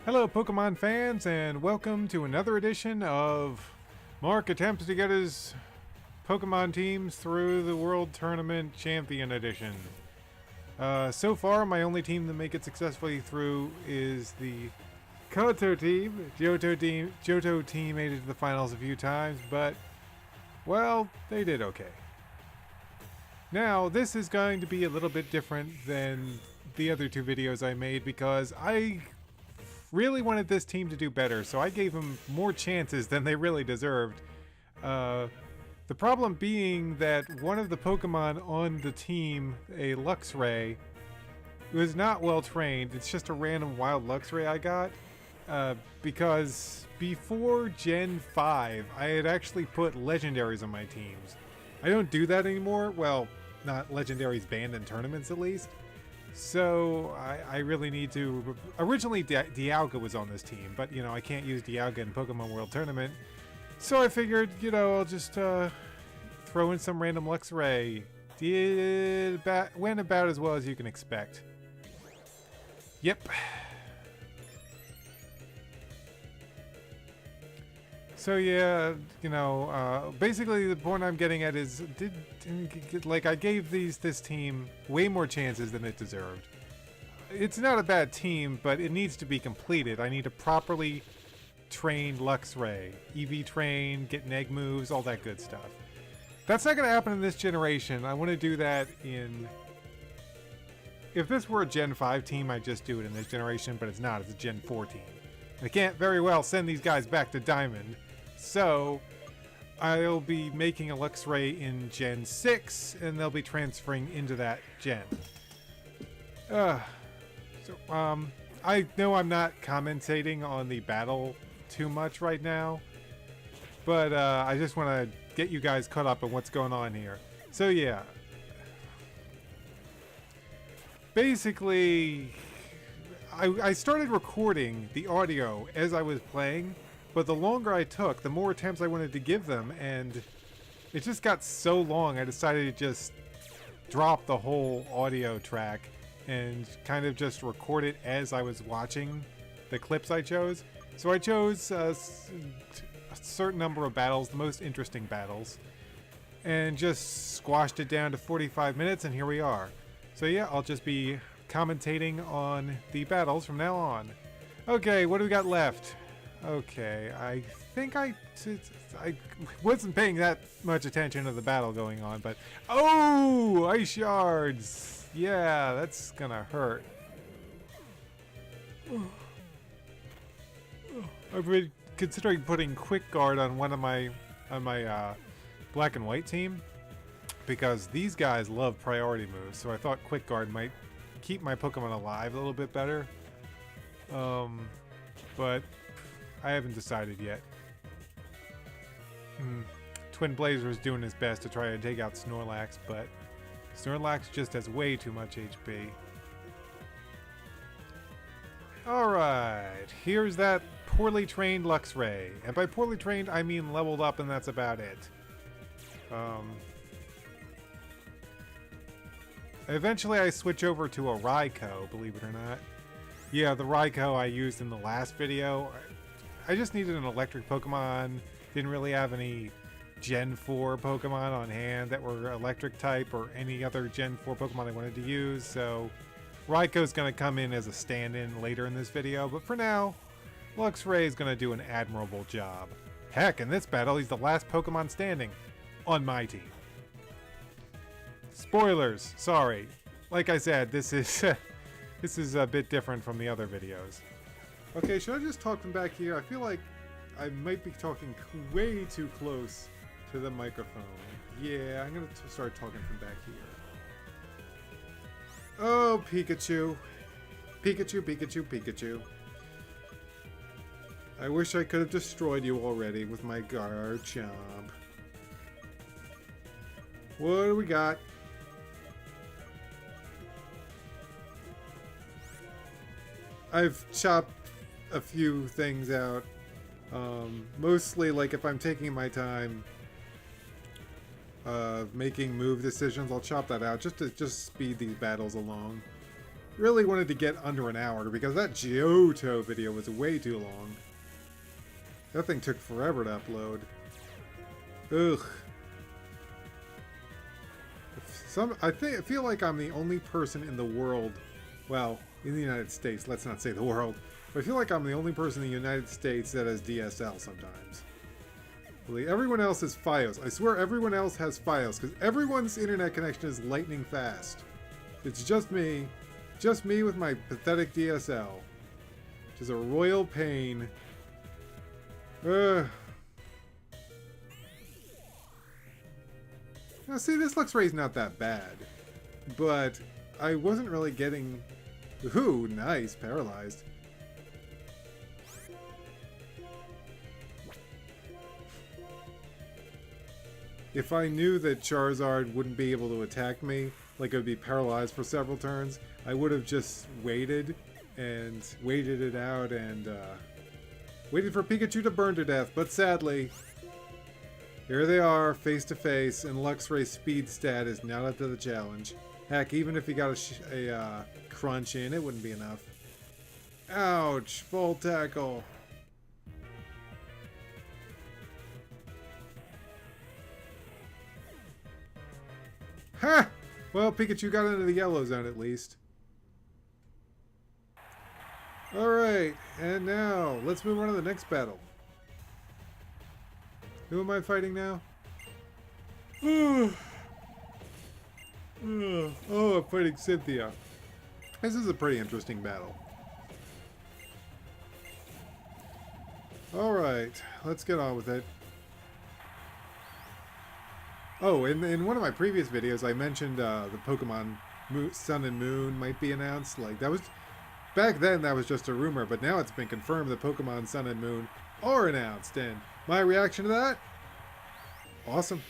Hello, Pokemon fans, and welcome to another edition of Mark attempts to get his Pokemon teams through the World Tournament Champion Edition. So far, my only team to make it successfully through is the Kanto team. Johto team made it to the finals a few times, but, well, they did okay. Now, this is going to be a little bit different than the other two videos I made because I really wanted this team to do better, so I gave them more chances than they really deserved. The problem being that one of the Pokemon on the team, a Luxray, was not well trained. It's just a random wild Luxray I got. Because before Gen 5, I had actually put legendaries on my teams. I don't do that anymore. Well, not legendaries banned in tournaments at least. So I really need to. Originally, Dialga was on this team, but I can't use Dialga in Pokemon World Tournament. So I figured, I'll just throw in some random Luxray. Went about as well as you can expect. Yep. So yeah, basically the point I'm getting at is, I gave this team way more chances than it deserved. It's not a bad team, but it needs to be completed. I need a properly trained Luxray, EV train, get egg moves, all that good stuff. That's not going to happen in this generation. I want to do that in. If this were a Gen 5 team, I'd just do it in this generation, but it's not. It's a Gen 4 team. I can't very well send these guys back to Diamond. So, I'll be making a Luxray in Gen 6, and they'll be transferring into that gen. I know I'm not commentating on the battle too much right now, but I just want to get you guys caught up on what's going on here. So yeah. Basically, I started recording the audio as I was playing, but the longer I took, the more attempts I wanted to give them, and it just got so long I decided to just drop the whole audio track and kind of just record it as I was watching the clips I chose. So I chose a certain number of battles, the most interesting battles, and just squashed it down to 45 minutes, and here we are. So yeah, I'll just be commentating on the battles from now on. Okay, what do we got left? Okay, I think I wasn't paying that much attention to the battle going on, but oh, ice shards! Yeah, that's gonna hurt. I've been considering putting Quick Guard on one of my black and white team because these guys love priority moves. So I thought Quick Guard might keep my Pokemon alive a little bit better. But I haven't decided yet. Twin Blazer is doing his best to try to take out Snorlax, but Snorlax just has way too much HP. Alright, here's that poorly trained Luxray. And by poorly trained, I mean leveled up and that's about it. Eventually I switch over to a Raikou, believe it or not. Yeah, the Raikou I used in the last video. I just needed an electric Pokemon. Didn't really have any Gen 4 Pokemon on hand that were electric type or any other Gen 4 Pokemon I wanted to use, so Raikou's going to come in as a stand-in later in this video, but for now, Luxray is going to do an admirable job. Heck, in this battle, he's the last Pokemon standing on my team. Spoilers, sorry. Like I said, this is this is a bit different from the other videos. Okay, should I just talk from back here? I feel like I might be talking way too close to the microphone. Yeah, I'm gonna start talking from back here. Oh, Pikachu. Pikachu, Pikachu, Pikachu. I wish I could have destroyed you already with my Garchomp. What do we got? I've chopped a few things out. Mostly, like, if I'm taking my time making move decisions, I'll chop that out just to speed these battles along. Really wanted to get under an hour because that Johto video was way too long. That thing took forever to upload. Ugh. I feel like I'm the only person in the world, well, in the United States, let's not say the world, but I feel like I'm the only person in the United States that has DSL sometimes. Really, everyone else has Fios. I swear everyone else has Fios, because everyone's internet connection is lightning fast. It's just me with my pathetic DSL. Which is a royal pain. Ugh. Now see, this Luxray's not that bad. But I wasn't really getting... Ooh, nice, paralyzed. If I knew that Charizard wouldn't be able to attack me, like it would be paralyzed for several turns, I would have just waited and waited it out and waited for Pikachu to burn to death. But sadly, here they are, face to face, and Luxray's speed stat is not up to the challenge. Heck, even if he got a crunch in, it wouldn't be enough. Ouch! Full tackle. Ha! Well, Pikachu got into the yellow zone at least. Alright, and now, let's move on to the next battle. Who am I fighting now? Oh, I'm fighting Cynthia. This is a pretty interesting battle. Alright, let's get on with it. Oh, in one of my previous videos, I mentioned the Pokemon Sun and Moon might be announced. Like, that was... Back then, that was just a rumor, but now it's been confirmed that Pokemon Sun and Moon are announced. And my reaction to that? Awesome.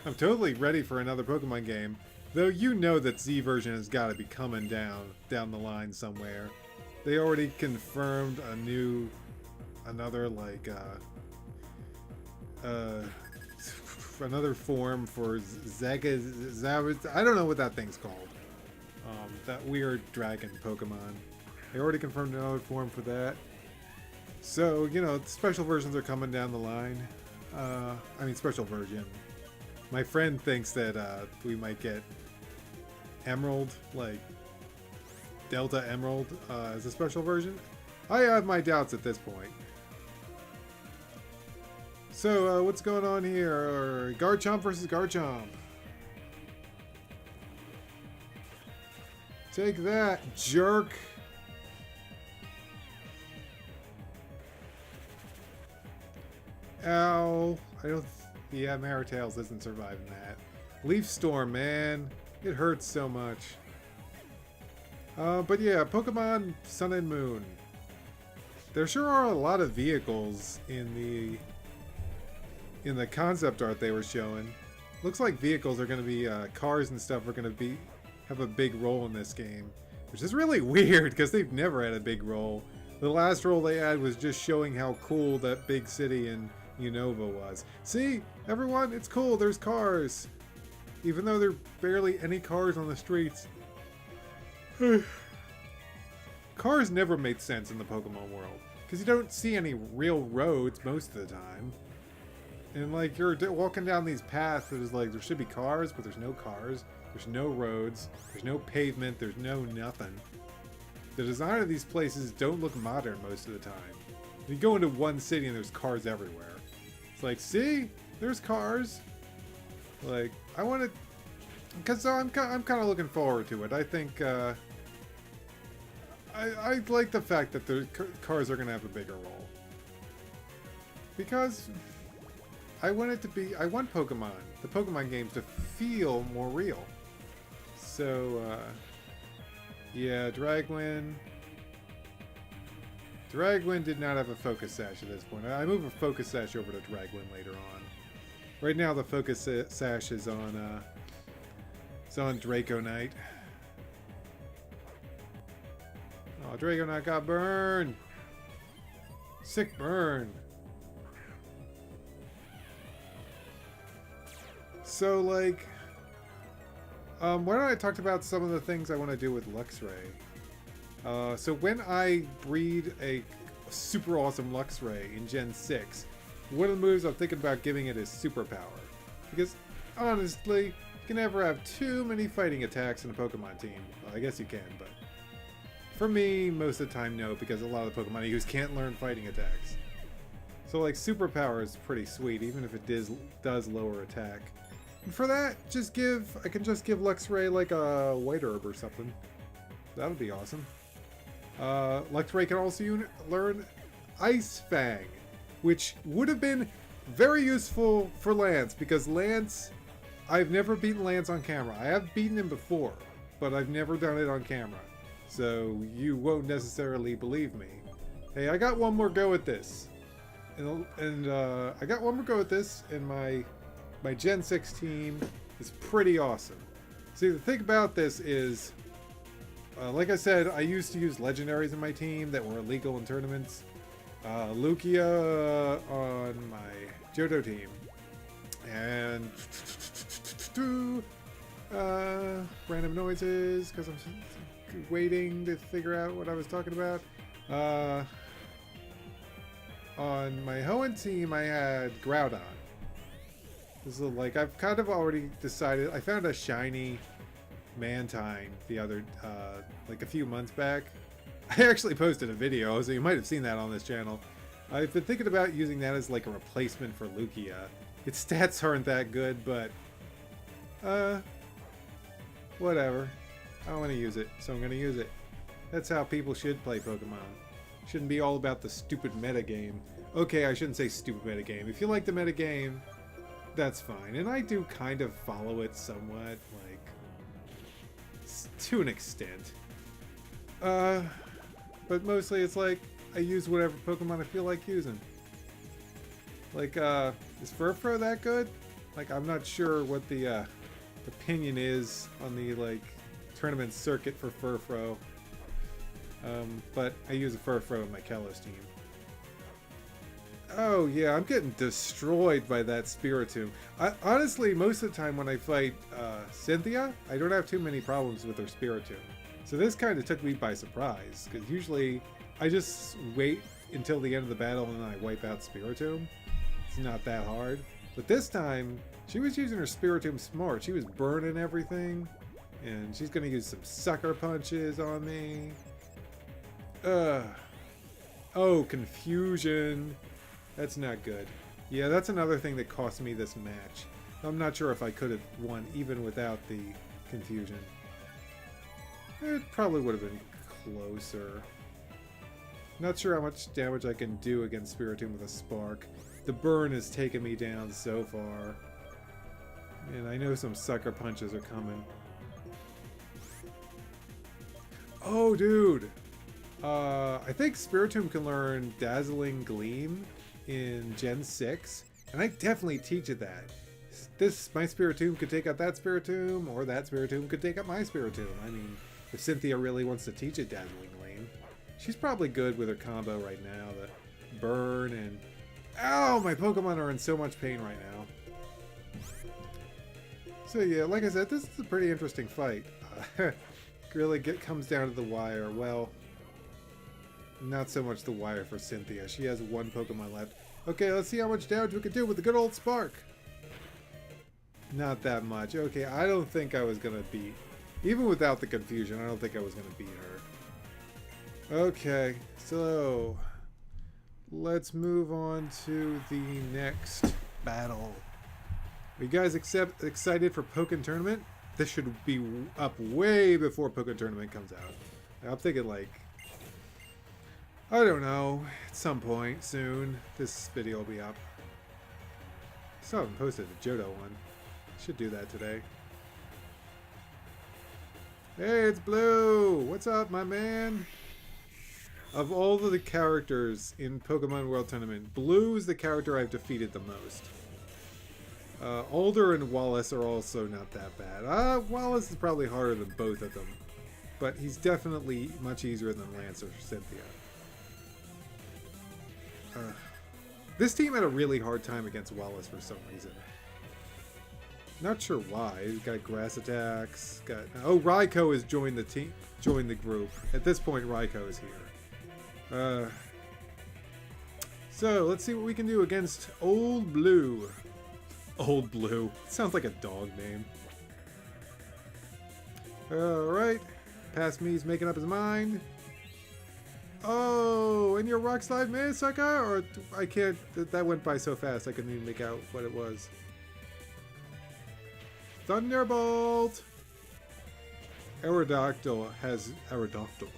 I'm totally ready for another Pokemon game. Though you know that Z version has got to be coming down the line somewhere. They already confirmed another, like, another form for Zega, I don't know what that thing's called. That weird dragon Pokemon. They already confirmed another form for that. So, you know, special versions are coming down the line. I mean, special version. My friend thinks that we might get Emerald, like Delta Emerald, as a special version. I have my doubts at this point. So, what's going on here? Garchomp versus Garchomp. Take that, jerk. Ow. I don't... Yeah, Maritails isn't surviving that. Leaf Storm, man. It hurts so much. But yeah, Pokemon Sun and Moon. There sure are a lot of vehicles in the concept art they were showing. Looks like vehicles are going to be, cars and stuff are going to have a big role in this game. Which is really weird, because they've never had a big role. The last role they had was just showing how cool that big city in Unova was. See? Everyone, it's cool, there's cars! Even though there are barely any cars on the streets. Cars never made sense in the Pokemon world. Because you don't see any real roads most of the time. And like, you're walking down these paths that is like, there should be cars, but there's no cars. There's no roads. There's no pavement. There's no nothing. The design of these places don't look modern most of the time. You go into one city and there's cars everywhere. It's like, see? There's cars. Like, I want to... Because I'm kind of looking forward to it. I think, I like the fact that the cars are going to have a bigger role. Because... I want Pokemon, the Pokemon games, to feel more real. So, yeah, Dragwin did not have a Focus Sash at this point. I move a Focus Sash over to Dragwin later on. Right now, the Focus Sash is on Draconite. Oh, Draconite got burned! Sick burn! So, like, Why don't I talk about some of the things I want to do with Luxray? So when I breed a super awesome Luxray in Gen 6, one of the moves I'm thinking about giving it is superpower. Because, honestly, you can never have too many fighting attacks in a Pokemon team. Well, I guess you can, but for me, most of the time, no, because a lot of the Pokemon I use can't learn fighting attacks. So, like, superpower is pretty sweet, even if it does lower attack. And for that, I can just give Luxray, like, a White Herb or something. That would be awesome. Luxray can also learn Ice Fang, which would have been very useful for Lance, because Lance, I've never beaten Lance on camera. I have beaten him before, but I've never done it on camera. So you won't necessarily believe me. Hey, I got one more go at this. And I got one more go at this, and my Gen 6 team is pretty awesome. See, the thing about this is, like I said, I used to use legendaries in my team that were illegal in tournaments. Lugia on my Johto team. And random noises, because I'm waiting to figure out what I was talking about. On my Hoenn team, I had Groudon. So, like, I've kind of already decided. I found a shiny Mantine the other, like a few months back. I actually posted a video, so you might have seen that on this channel. I've been thinking about using that as like a replacement for Lugia. Its stats aren't that good, but whatever. I want to use it, so I'm going to use it. That's how people should play Pokemon. Shouldn't be all about the stupid metagame. Okay, I shouldn't say stupid metagame. If you like the metagame, that's fine. And I do kind of follow it somewhat, like, to an extent. But mostly it's like, I use whatever Pokemon I feel like using. Like, is Furfrou that good? Like, I'm not sure what the, opinion is on the, like, tournament circuit for Furfrou. But I use a Furfrou in my Kalos team. Oh yeah, I'm getting destroyed by that Spiritomb. Honestly, most of the time when I fight Cynthia, I don't have too many problems with her Spiritomb. So this kind of took me by surprise, because usually I just wait until the end of the battle and then I wipe out Spiritomb. It's not that hard. But this time, she was using her Spiritomb smart. She was burning everything, and she's going to use some sucker punches on me. Oh, confusion. That's not good. Yeah, that's another thing that cost me this match. I'm not sure if I could have won even without the confusion. It probably would have been closer. Not sure how much damage I can do against Spiritomb with a Spark. The burn has taken me down so far. And I know some sucker punches are coming. Oh, dude! I think Spiritomb can learn Dazzling Gleam in Gen 6, and I definitely teach it that. My Spiritomb could take out that Spiritomb, or that Spiritomb could take out my Spiritomb. I mean, if Cynthia really wants to teach it Dazzling Gleam, she's probably good with her combo right now. The burn and... Ow! My Pokemon are in so much pain right now. So yeah, like I said, this is a pretty interesting fight. Really comes down to the wire. Well, not so much the wire for Cynthia. She has one Pokemon left. Okay, let's see how much damage we can do with the good old Spark. Not that much. Okay, I don't think I was going to beat... Even without the confusion, I don't think I was going to beat her. Okay, so... Let's move on to the next battle. Are you guys excited for Pokken Tournament? This should be up way before Pokken Tournament comes out. I'm thinking like... I don't know, at some point soon, this video will be up. Still haven't posted a Johto one. Should do that today. Hey, it's Blue! What's up, my man? Of all of the characters in Pokemon World Tournament, Blue is the character I've defeated the most. Alder and Wallace are also not that bad. Wallace is probably harder than both of them. But he's definitely much easier than Lance or Cynthia. This team had a really hard time against Wallace for some reason. Not sure why. He's got grass attacks. Got Raikou has joined the team, joined the group. At this point, Raikou is here. So let's see what we can do against Old Blue. Old Blue sounds like a dog name. All right, past me's making up his mind. Oh, and your rock slide miss, sucker? Or I can't. That went by so fast I couldn't even make out what it was. Thunderbolt! Aerodactyl has... Aerodactyl.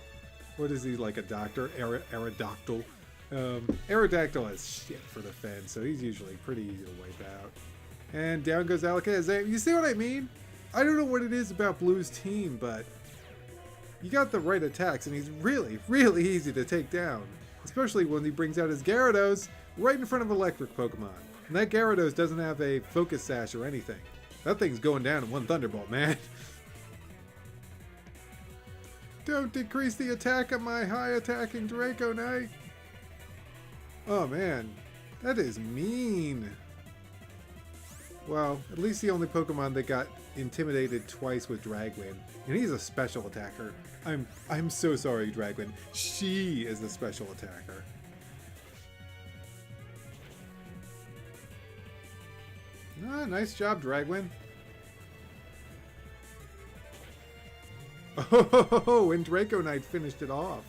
What is he, like a doctor? Aerodactyl. Aerodactyl has shit for the fence, so he's usually pretty easy to wipe out. And down goes Alakazam. You see what I mean? I don't know what it is about Blue's team, but... you got the right attacks, and he's really, really easy to take down. Especially when he brings out his Gyarados right in front of electric Pokemon. And that Gyarados doesn't have a Focus Sash or anything. That thing's going down in one Thunderbolt, man. Don't decrease the attack of my high-attacking Dragonite. Oh, man. That is mean. Well, at least the only Pokemon that got intimidated twice with Dragwin. And he's a special attacker. I'm so sorry, Dragwin. She is the special attacker. Ah, nice job, Dragwin. Oh, and Dragonite finished it off.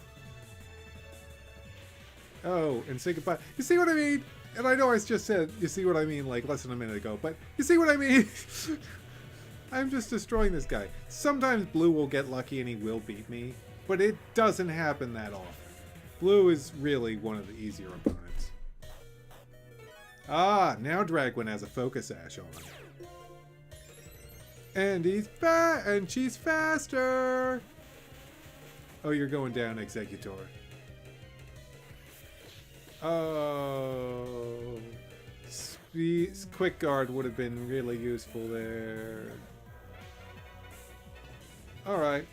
Oh, and say goodbye. You see what I mean? And I know I just said, you see what I mean, like less than a minute ago, but you see what I mean? I'm just destroying this guy. Sometimes Blue will get lucky and he will beat me, but it doesn't happen that often. Blue is really one of the easier opponents. Ah, now Dragwin has a Focus Sash on. And he's and she's faster! Oh, you're going down, Executor. Oh... Quick Guard would have been really useful there. Alright.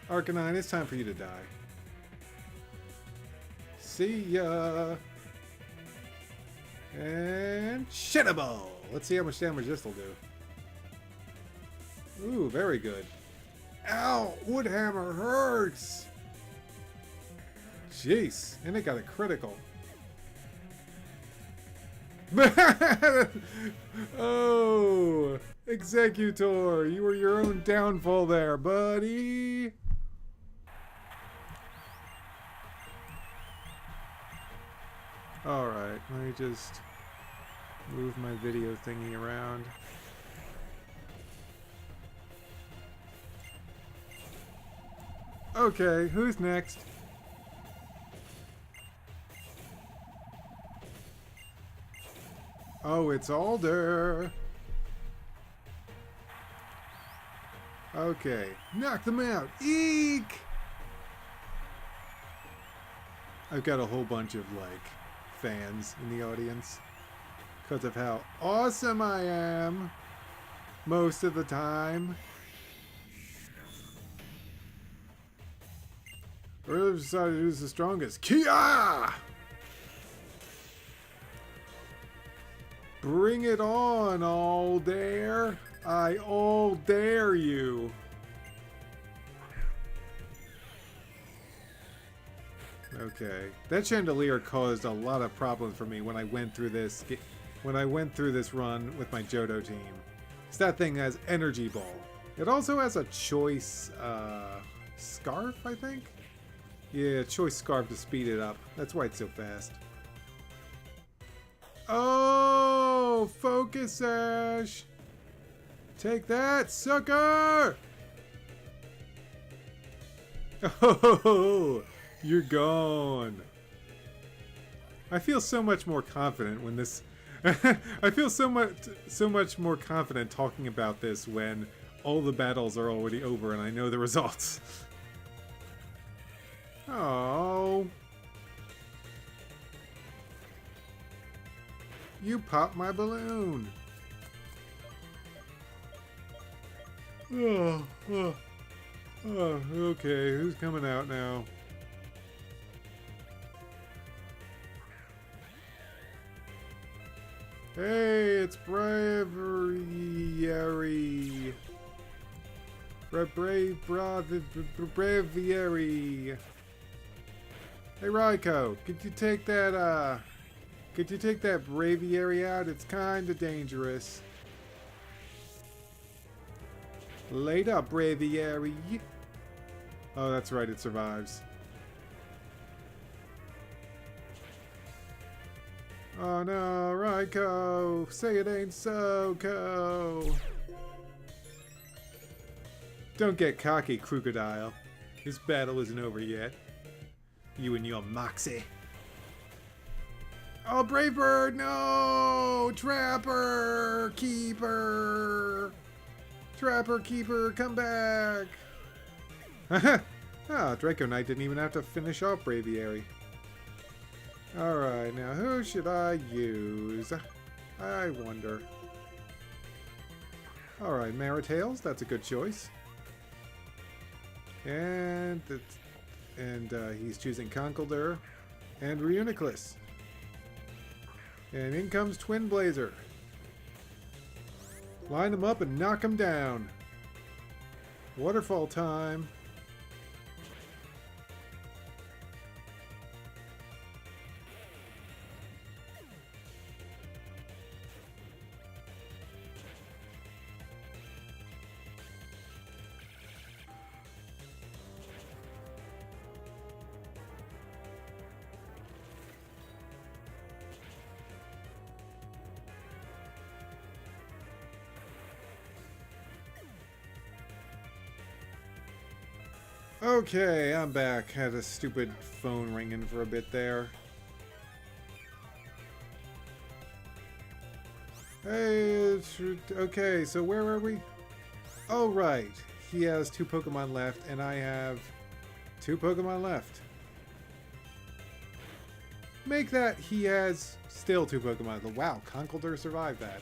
Arcanine, it's time for you to die. See ya! And Shittable! Let's see how much damage this will do. Ooh, very good. Ow! Woodhammer hurts! Jeez, and it got a critical. Oh! Executor, you were your own downfall there, buddy! Alright, let me just move my video thingy around. Okay, who's next? Oh, it's Alder. Okay, knock them out. Eek! I've got a whole bunch of, like, fans in the audience because of how awesome I am most of the time. Or decided who's the strongest. Kia! Bring it on, Alder. I all dare you. Okay, that chandelier caused a lot of problems for me when I went through this run with my Johto team. 'Cause that thing has Energy Ball. It also has a choice scarf, I think. Yeah, choice scarf to speed it up. That's why it's so fast. Oh, Focus Sash! Take that, sucker! Oh, you're gone. I feel so much more confident when this... I feel so much more confident talking about this when all the battles are already over and I know the results. Oh. You popped my balloon. Oh, okay. Who's coming out now? Hey, it's Braviary. Braviary. Hey, Raiko, could you take that Braviary out? It's kinda dangerous. Later, Braviary. Oh, that's right, it survives. Oh no, Raiko! Say it ain't so, Ko! Don't get cocky, Crocodile. This battle isn't over yet. You and your moxie. Oh, Brave Bird, no! Trapper! Keeper! Trapper, Keeper, come back! Ah, Draco Knight didn't even have to finish off Braviary. Alright, now who should I use? I wonder. Alright, Maritails, that's a good choice. And he's choosing Conkeldurr and Reuniclus. And in comes Twin Blazer. Line them up and knock them down. Waterfall time. Okay, I'm back. Had a stupid phone ringing for a bit there. Hey, okay, so where are we? Oh, right. He has 2 Pokemon left, and I have 2 Pokemon left. Make that he has still 2 Pokemon. Wow, Conkeldurr survived that.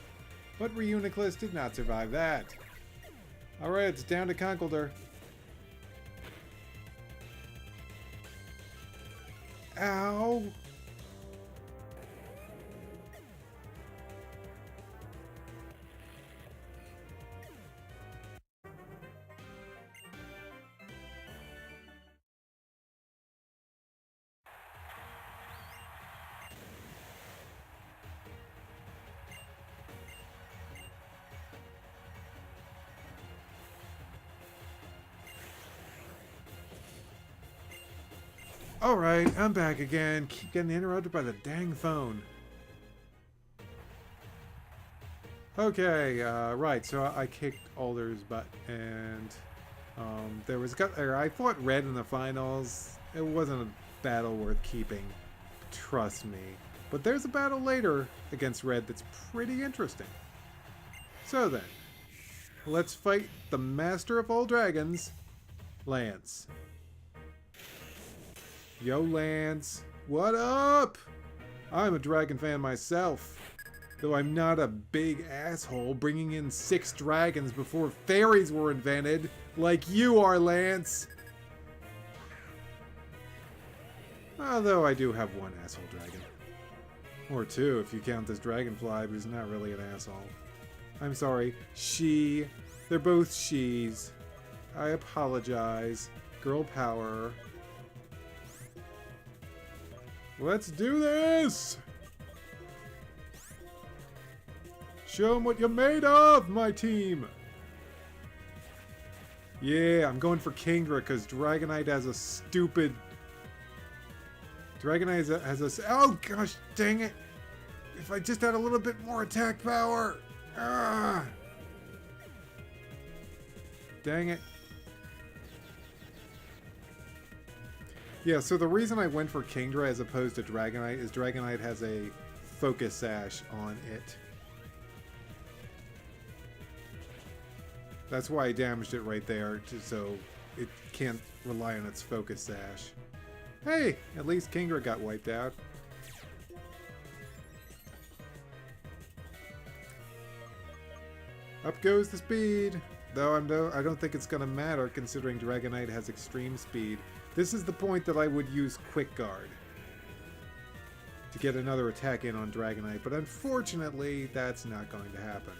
But Reuniclus did not survive that. Alright, it's down to Conkeldurr. Ow! Alright, I'm back again. Keep getting interrupted by the dang phone. Okay, right, so I kicked Alder's butt, and I fought Red in the finals. It wasn't a battle worth keeping, trust me. But there's a battle later against Red that's pretty interesting. So then, let's fight the Master of all Dragons, Lance. Yo, Lance. What up? I'm a dragon fan myself. Though I'm not a big asshole bringing in 6 dragons before fairies were invented, like you are, Lance. Although I do have 1 asshole dragon. Or 2 if you count this dragonfly, who's not really an asshole. I'm sorry. She. They're both she's. I apologize. Girl power. Let's do this! Show them what you're made of, my team! Yeah, I'm going for Kingdra because Dragonite has a stupid... Dragonite has a... Oh gosh, dang it! If I just had a little bit more attack power! Ah! Dang it. Yeah, so the reason I went for Kingdra as opposed to Dragonite is Dragonite has a Focus Sash on it. That's why I damaged it right there, so it can't rely on its Focus Sash. Hey, at least Kingdra got wiped out. Up goes the speed! Though I don't think it's going to matter considering Dragonite has extreme speed. This is the point that I would use Quick Guard. to get another attack in on Dragonite, but unfortunately, that's not going to happen.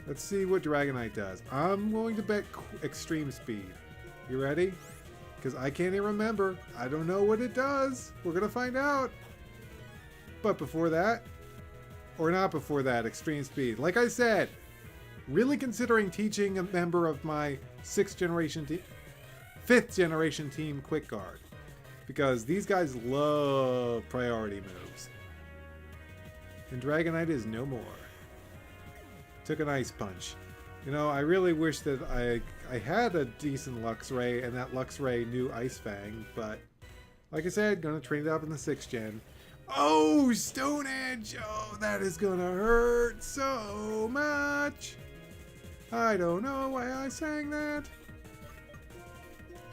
Let's see what Dragonite does. I'm going to bet Extreme Speed. You ready? Because I can't even remember. I don't know what it does. We're going to find out. But before that, or not before that, Extreme Speed. Like I said, really considering teaching a member of my 5th generation team Quick Guard. Because these guys love priority moves. And Dragonite is no more. Took an Ice Punch. You know, I really wish that I had a decent Luxray and that Luxray knew Ice Fang, but like I said, gonna train it up in the 6th gen. Oh, Stone Edge! Oh, that is gonna hurt so much! I don't know why I sang that.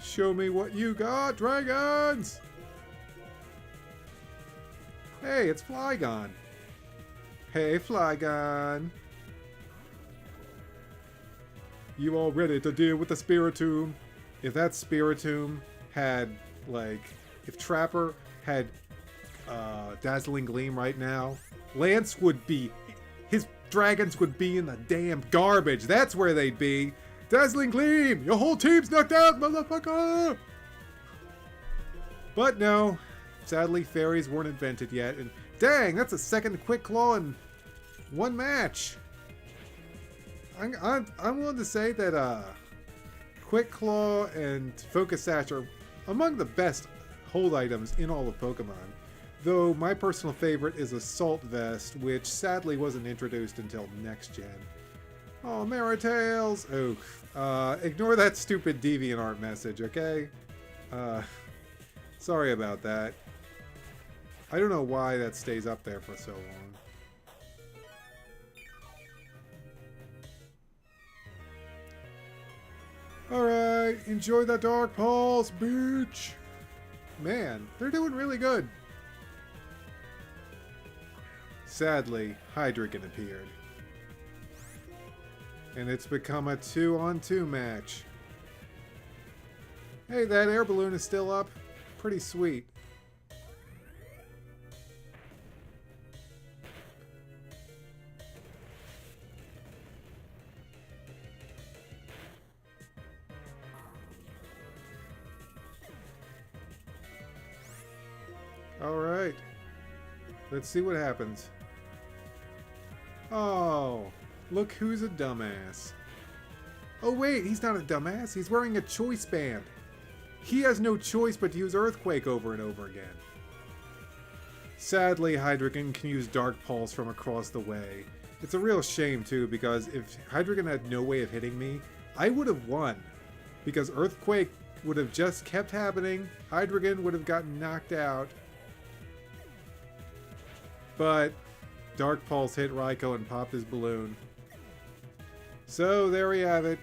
Show me what you got, dragons! Hey, it's Flygon. Hey, Flygon. You all ready to deal with the Spiritomb? If that Spiritomb had, like, if Trapper had Dazzling Gleam right now, Lance would be, his dragons would be in the damn garbage. That's where they'd be. Dazzling Gleam! Your whole team's knocked out, motherfucker! But no, sadly, fairies weren't invented yet, and dang, that's a second Quick Claw in one match. I'm willing to say that Quick Claw and Focus Sash are among the best hold items in all of Pokemon. Though my personal favorite is Assault Vest, which sadly wasn't introduced until next gen. Oh, Maritails! Oh, ignore that stupid DeviantArt message, okay? Sorry about that. I don't know why that stays up there for so long. Alright, enjoy the Dark Pulse, bitch! Man, they're doing really good. Sadly, Hydreigon appeared. And it's become a 2-on-2 match. Hey, that air balloon is still up. Pretty sweet. Alright. Let's see what happens. Oh, look who's a dumbass. Oh wait, he's not a dumbass. He's wearing a choice band. He has no choice but to use Earthquake over and over again. Sadly, Hydreigon can use Dark Pulse from across the way. It's a real shame too, because if Hydreigon had no way of hitting me, I would have won. Because Earthquake would have just kept happening, Hydreigon would have gotten knocked out. But Dark Pulse hit Raikou and popped his balloon. So there we have it.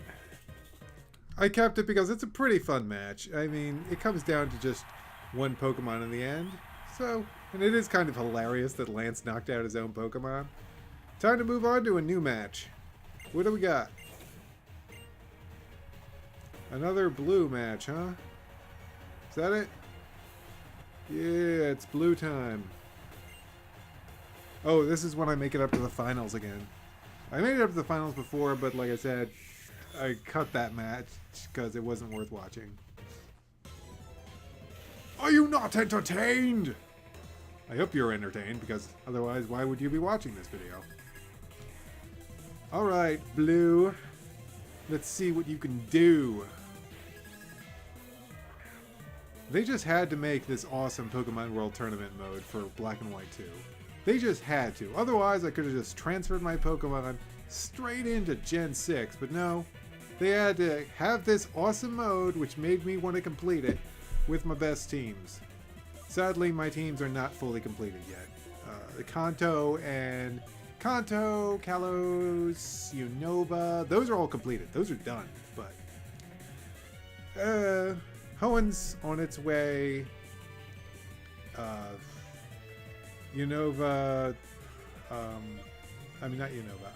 I kept it because it's a pretty fun match. I mean, it comes down to just one Pokemon in the end. So, and it is kind of hilarious that Lance knocked out his own Pokemon. Time to move on to a new match. What do we got? Another blue match, huh? Is that it? Yeah, it's blue time. Oh, this is when I make it up to the finals again. I made it up to the finals before, but like I said, I cut that match because it wasn't worth watching. Are you not entertained? I hope you're entertained, because otherwise why would you be watching this video? Alright, Blue. Let's see what you can do. They just had to make this awesome Pokemon World Tournament mode for Black and White 2. They just had to. Otherwise, I could have just transferred my Pokemon straight into Gen 6. But no, they had to have this awesome mode, which made me want to complete it with my best teams. Sadly, my teams are not fully completed yet. The Kanto, Kalos, Unova, those are all completed. Those are done. But Hoenn's on its way. Unova, I mean not Unova.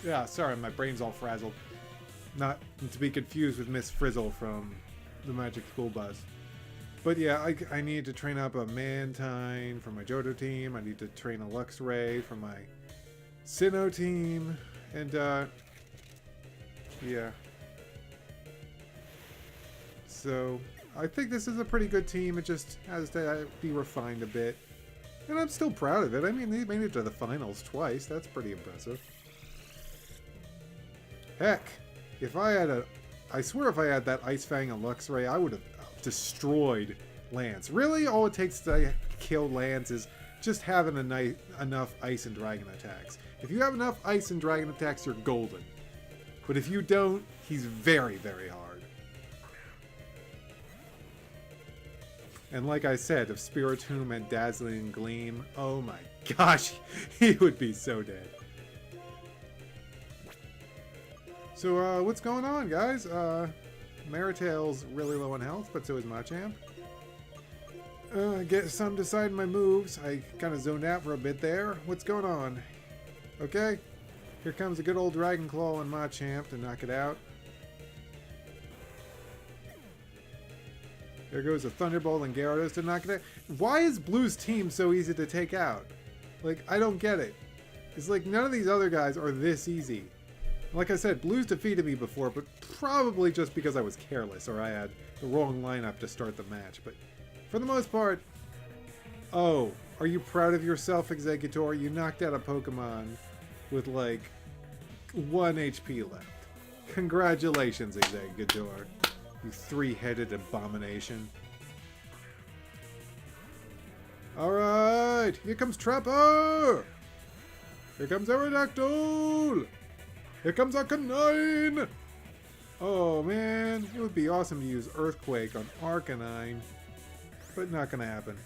Yeah, sorry, my brain's all frazzled. Not to be confused with Miss Frizzle from the Magic School Bus. But yeah, I need to train up a Mantine for my Johto team. I need to train a Luxray for my Sinnoh team. And, yeah. So, I think this is a pretty good team. It just has to be refined a bit. And I'm still proud of it. I mean, they made it to the finals twice. That's pretty impressive. Heck, if I had I swear if I had that Ice Fang and Luxray, I would have destroyed Lance. Really, all it takes to kill Lance is just having enough Ice and Dragon attacks. If you have enough Ice and Dragon attacks, you're golden. But if you don't, he's very, very hard. And like I said, if Spiritomb had Dazzling Gleam, oh my gosh, he would be so dead. So, what's going on, guys? Maritail's really low on health, but so is Machamp. Get some deciding my moves. I kind of zoned out for a bit there. What's going on? Okay. Here comes a good old Dragon Claw on Machamp to knock it out. There goes a Thunderbolt and Gyarados to knock it out. Why is Blue's team so easy to take out? Like, I don't get it. It's like none of these other guys are this easy. Like I said, Blue's defeated me before, but probably just because I was careless or I had the wrong lineup to start the match. But for the most part... Oh, are you proud of yourself, Exeggutor? You knocked out a Pokemon with, like, 1 HP left. Congratulations, Exeggutor. You three-headed abomination. Alright, here comes Trapper! Here comes Aerodactyl! Here comes Arcanine! Oh man, it would be awesome to use Earthquake on Arcanine, but not gonna happen.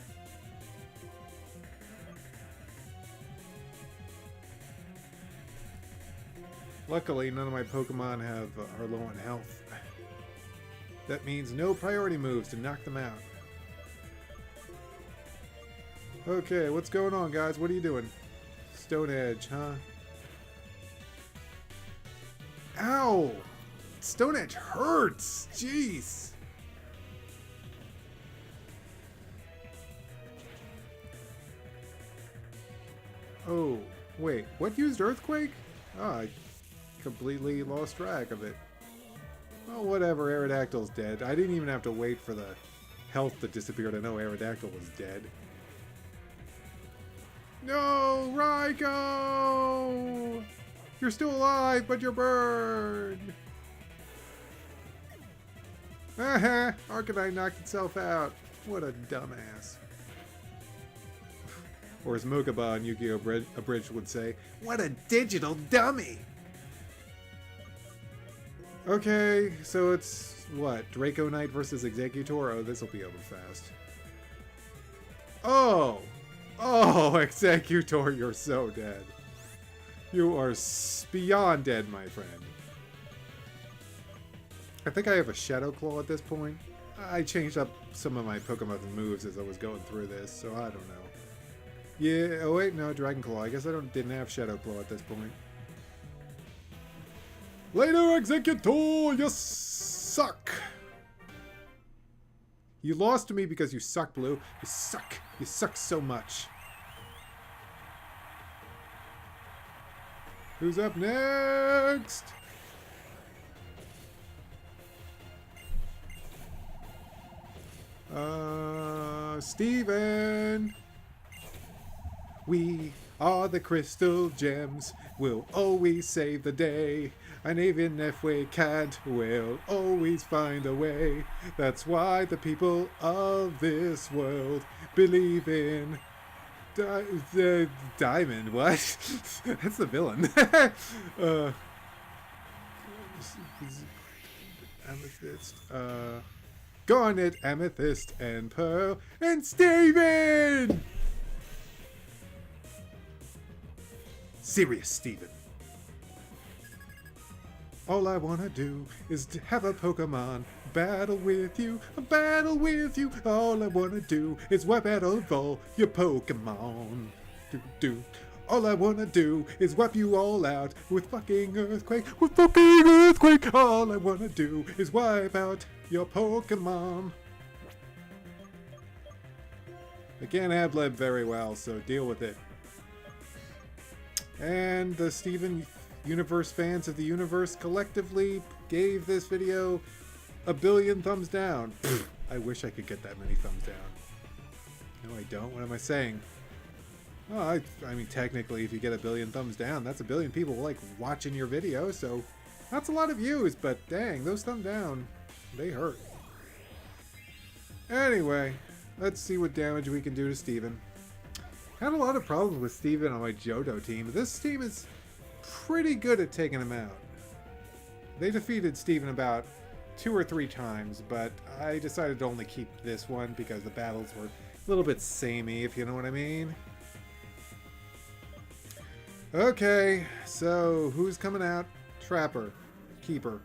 Luckily, none of my Pokemon are low on health. That means no priority moves to knock them out. Okay, what's going on, guys? What are you doing? Stone Edge, huh? Ow! Stone Edge hurts! Jeez! Oh, wait. What used Earthquake? Oh, I completely lost track of it. Oh, whatever. Aerodactyl's dead. I didn't even have to wait for the health to disappear to know Aerodactyl was dead. No! Raikou! You're still alive, but you're burned! Haha! Arcanine knocked itself out. What a dumbass. Or as Mokuba and Yu-Gi-Oh! Abridged would say, what a digital dummy! Okay, so it's, what, Draconite versus Exeggutor? Oh, this'll be over fast. Oh! Oh, Exeggutor, you're so dead. You are beyond dead, my friend. I think I have a Shadow Claw at this point. I changed up some of my Pokemon's moves as I was going through this, so I don't know. Yeah, oh wait, no, Dragon Claw. I guess I didn't have Shadow Claw at this point. Later, Exeggutor, you suck! You lost to me because you suck, Blue. You suck. You suck so much. Who's up next? Steven! We are the Crystal Gems. We'll always save the day. And even if we can't, we'll always find a way. That's why the people of this world believe in the Diamond. What? That's the villain. Amethyst. Garnet, Amethyst, and Pearl, and Steven! Serious Steven. All I wanna do is to have a Pokemon battle with you, battle with you. All I wanna do is wipe out all your Pokemon. All I wanna do is wipe you all out with fucking earthquake. With fucking earthquake. All I wanna do is wipe out your Pokemon. I can't ad-lib very well, so deal with it. And the Steven Universe fans of the universe collectively gave this video a billion thumbs down. I wish I could get that many thumbs down. No, I don't. What am I saying? Oh, I mean, technically, if you get a billion thumbs down, that's a billion people like watching your video, so that's a lot of views, but dang, those thumbs down, they hurt. Anyway, let's see what damage we can do to Steven. Had a lot of problems with Steven on my Johto team. This team is pretty good at taking him out. They defeated Steven about 2 or 3 times, but I decided to only keep this one because the battles were a little bit samey, if you know what I mean. Okay, so who's coming out? Trapper. Keeper.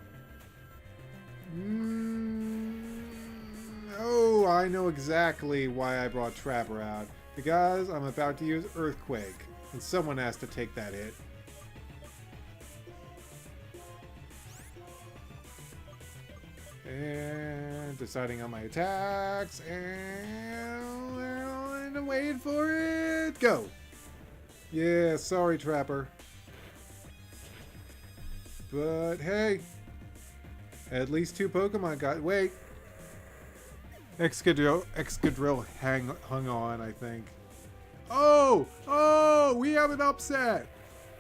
Oh, I know exactly why I brought Trapper out. Because I'm about to use Earthquake, and someone has to take that hit. And deciding on my attacks, and wait for it. Go! Yeah, sorry, Trapper. But hey, at least 2 Pokemon got. Wait. Excadrill hung on, I think. Oh, we have an upset.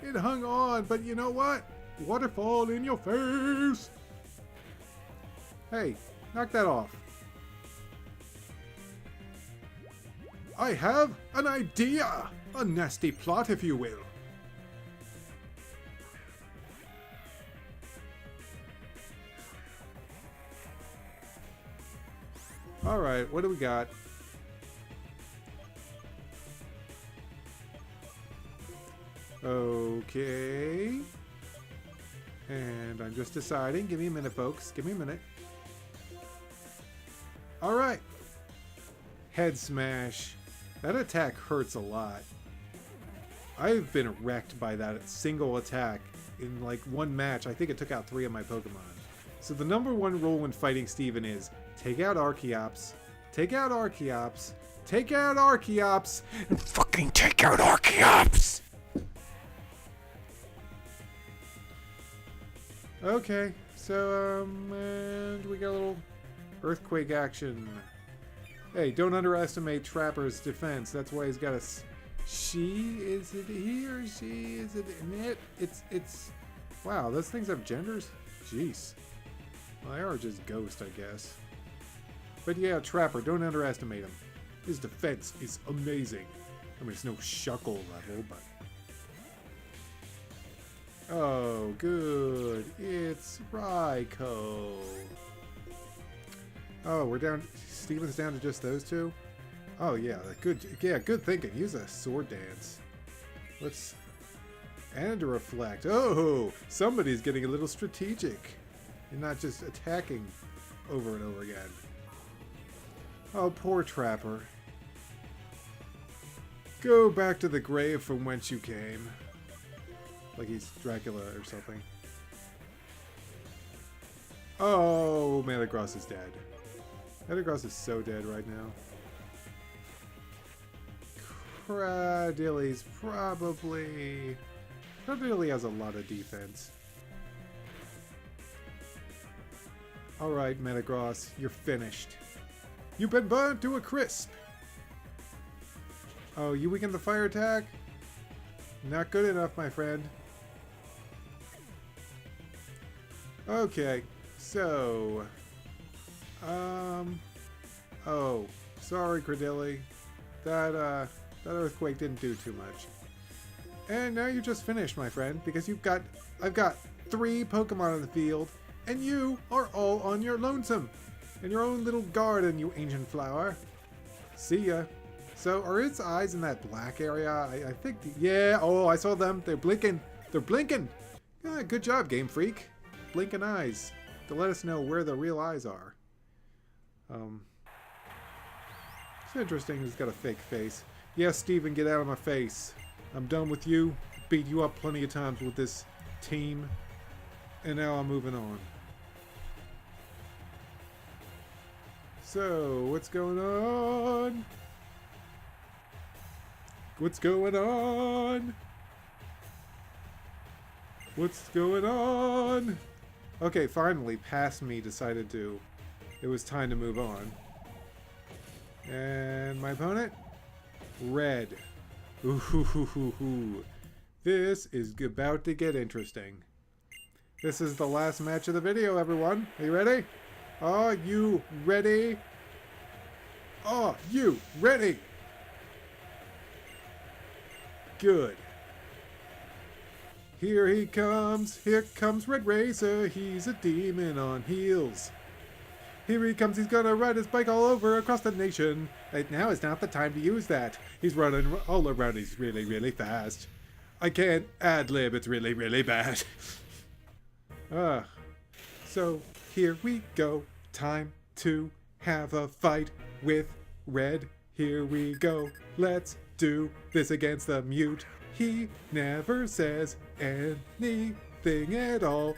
It hung on, but you know what? Waterfall in your face. Hey, knock that off. I have an idea. A nasty plot, if you will. Alright, what do we got? Okay. And I'm just deciding. Give me a minute, folks. Give me a minute. Alright. Head smash. That attack hurts a lot. I've been wrecked by that single attack in like one match. I think it took out 3 of my Pokemon. So the number 1 rule when fighting Steven is take out Archeops, take out Archeops, take out Archeops, and fucking take out Archeops! Okay, so, and we got a little Earthquake action. Hey, don't underestimate Trapper's defense. That's why he's got a... She? Is it he or she? Is it it? It's... Wow, those things have genders? Jeez. Well, they are just ghosts, I guess. But yeah, Trapper, don't underestimate him. His defense is amazing. I mean, it's no Shuckle level, but... Oh, good. It's Raikou. Oh, we're down... Steven's down to just those 2? Oh, yeah. Good thinking. Use a Sword Dance. Let's... And a Reflect. Oh, somebody's getting a little strategic. You're not just attacking over and over again. Oh, poor Trapper. Go back to the grave from whence you came. Like he's Dracula or something. Oh, Metagross is dead. Metagross is so dead right now. Cradilly's probably... Cradilly has a lot of defense. Alright, Metagross, you're finished. You've been burnt to a crisp! Oh, you weakened the fire attack? Not good enough, my friend. Okay, so... Oh, sorry, Cradilly. That Earthquake didn't do too much. And now you're just finished, my friend, because I've got 3 Pokemon on the field, and you are all on your lonesome. In your own little garden, you ancient flower. See ya. So, are its eyes in that black area? I think... Yeah, oh, I saw them. They're blinking. They're blinking. Yeah, good job, Game Freak. Blinking eyes. To let us know where the real eyes are. It's interesting he's got a fake face. Yes, Steven, get out of my face. I'm done with you. Beat you up plenty of times with this team. And now I'm moving on. So, what's going on? What's going on? What's going on? Okay, finally, past me decided it was time to move on. And my opponent? Red. Ooh, this is about to get interesting. This is the last match of the video, everyone. Are you ready? Are you ready? Are you ready? Good. Here he comes. Here comes Red Racer. He's a demon on heels. Here he comes. He's gonna ride his bike all over across the nation. Right now is not the time to use that. He's running all around. He's really, really fast. I can't ad-lib. It's really, really bad. So here we go. Time to have a fight with Red. Here we go. Let's do this against the mute. He never says anything at all.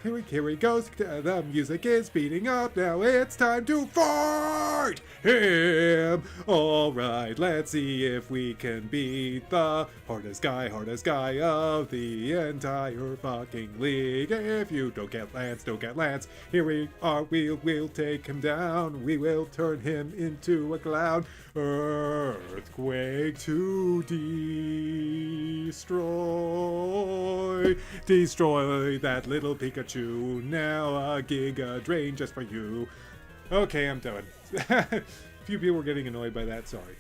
Here he goes. The music is speeding up. Now it's time to fight him. Alright, let's see if we can beat the hardest guy of the entire fucking league. If you don't get Lance. Here we are. We'll take him down. We will turn him into a clown. Earthquake to destroy that little Pikachu. Now a Giga Drain just for you. Okay, I'm done. A few people were getting annoyed by that, sorry.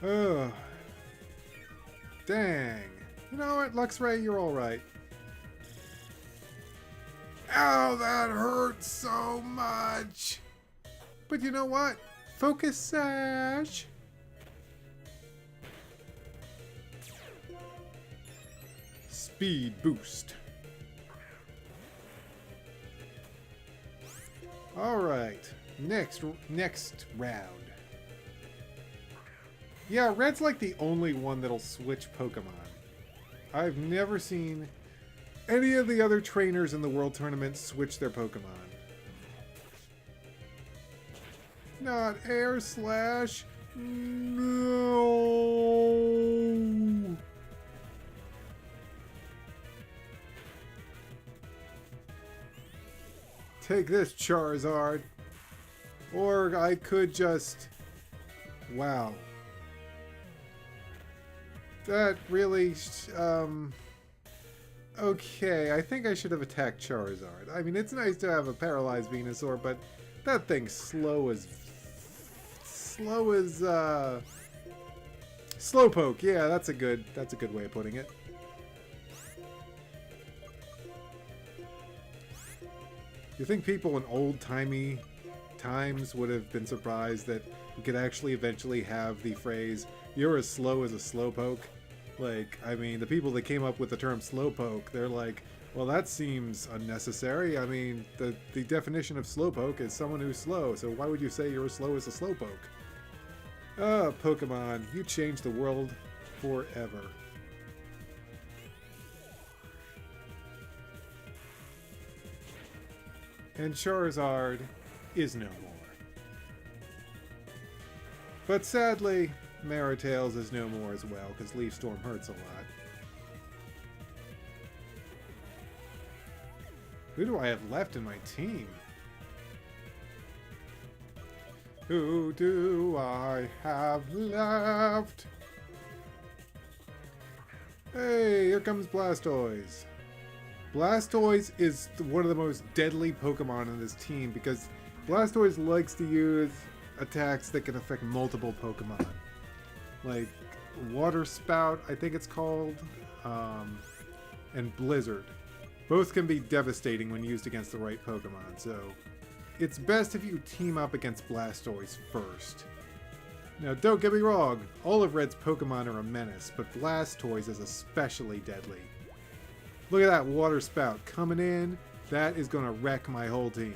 Oh. Dang. You know what, Luxray, you're alright. Ow, that hurts so much. But you know what? Focus Sash. Speed boost. Alright. Next round. Yeah, Red's like the only one that'll switch Pokemon. I've never seen any of the other trainers in the World Tournament switch their Pokemon. Not Air Slash. No. Take this, Charizard. Or I could just... Wow. That really... Okay, I think I should have attacked Charizard. I mean, it's nice to have a paralyzed Venusaur, but that thing's slow as... Slowpoke, yeah, that's a good way of putting it. You think people in old-timey times would have been surprised that you could actually eventually have the phrase, "You're as slow as a slowpoke"? Like, I mean, the people that came up with the term slowpoke, they're like, well, that seems unnecessary. I mean, the definition of slowpoke is someone who's slow, so why would you say you're as slow as a slowpoke? Pokemon, you changed the world forever. And Charizard is no more. But sadly, Maritails is no more as well, because Leaf Storm hurts a lot. Who do I have left in my team? Who do I have left? Hey, here comes Blastoise. Blastoise is one of the most deadly Pokemon in this team because Blastoise likes to use attacks that can affect multiple Pokemon. Like Water Spout, I think it's called, and Blizzard. Both can be devastating when used against the right Pokemon, so it's best if you team up against Blastoise first. Now, don't get me wrong, all of Red's Pokemon are a menace, but Blastoise is especially deadly. Look at that Water Spout coming in. That is going to wreck my whole team.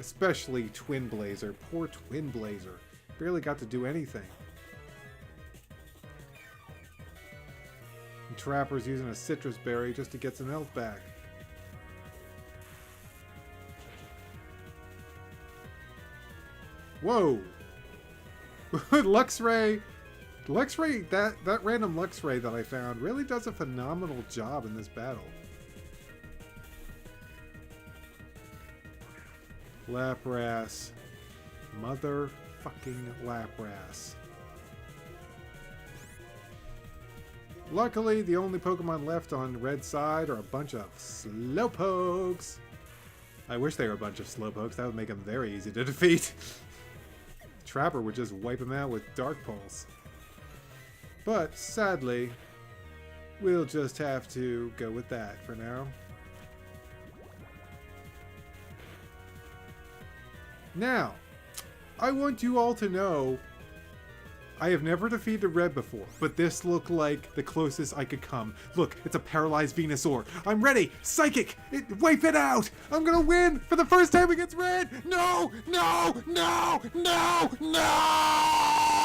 Especially Twin Blazer. Poor Twin Blazer. Barely got to do anything. And Trapper's using a citrus berry just to get some health back. Whoa! Luxray, that random Luxray that I found really does a phenomenal job in this battle. Lapras. Motherfucking Lapras. Luckily, the only Pokemon left on red side are a bunch of Slowpokes. I wish they were a bunch of Slowpokes. That would make them very easy to defeat. Trapper would just wipe him out with Dark Pulse. But, sadly, we'll just have to go with that for now. Now, I want you all to know I have never defeated Red before, but this looked like the closest I could come. Look, it's a paralyzed Venusaur. I'm ready! Psychic! Wipe it out! I'm gonna win for the first time against Red! No! No! No! No! No!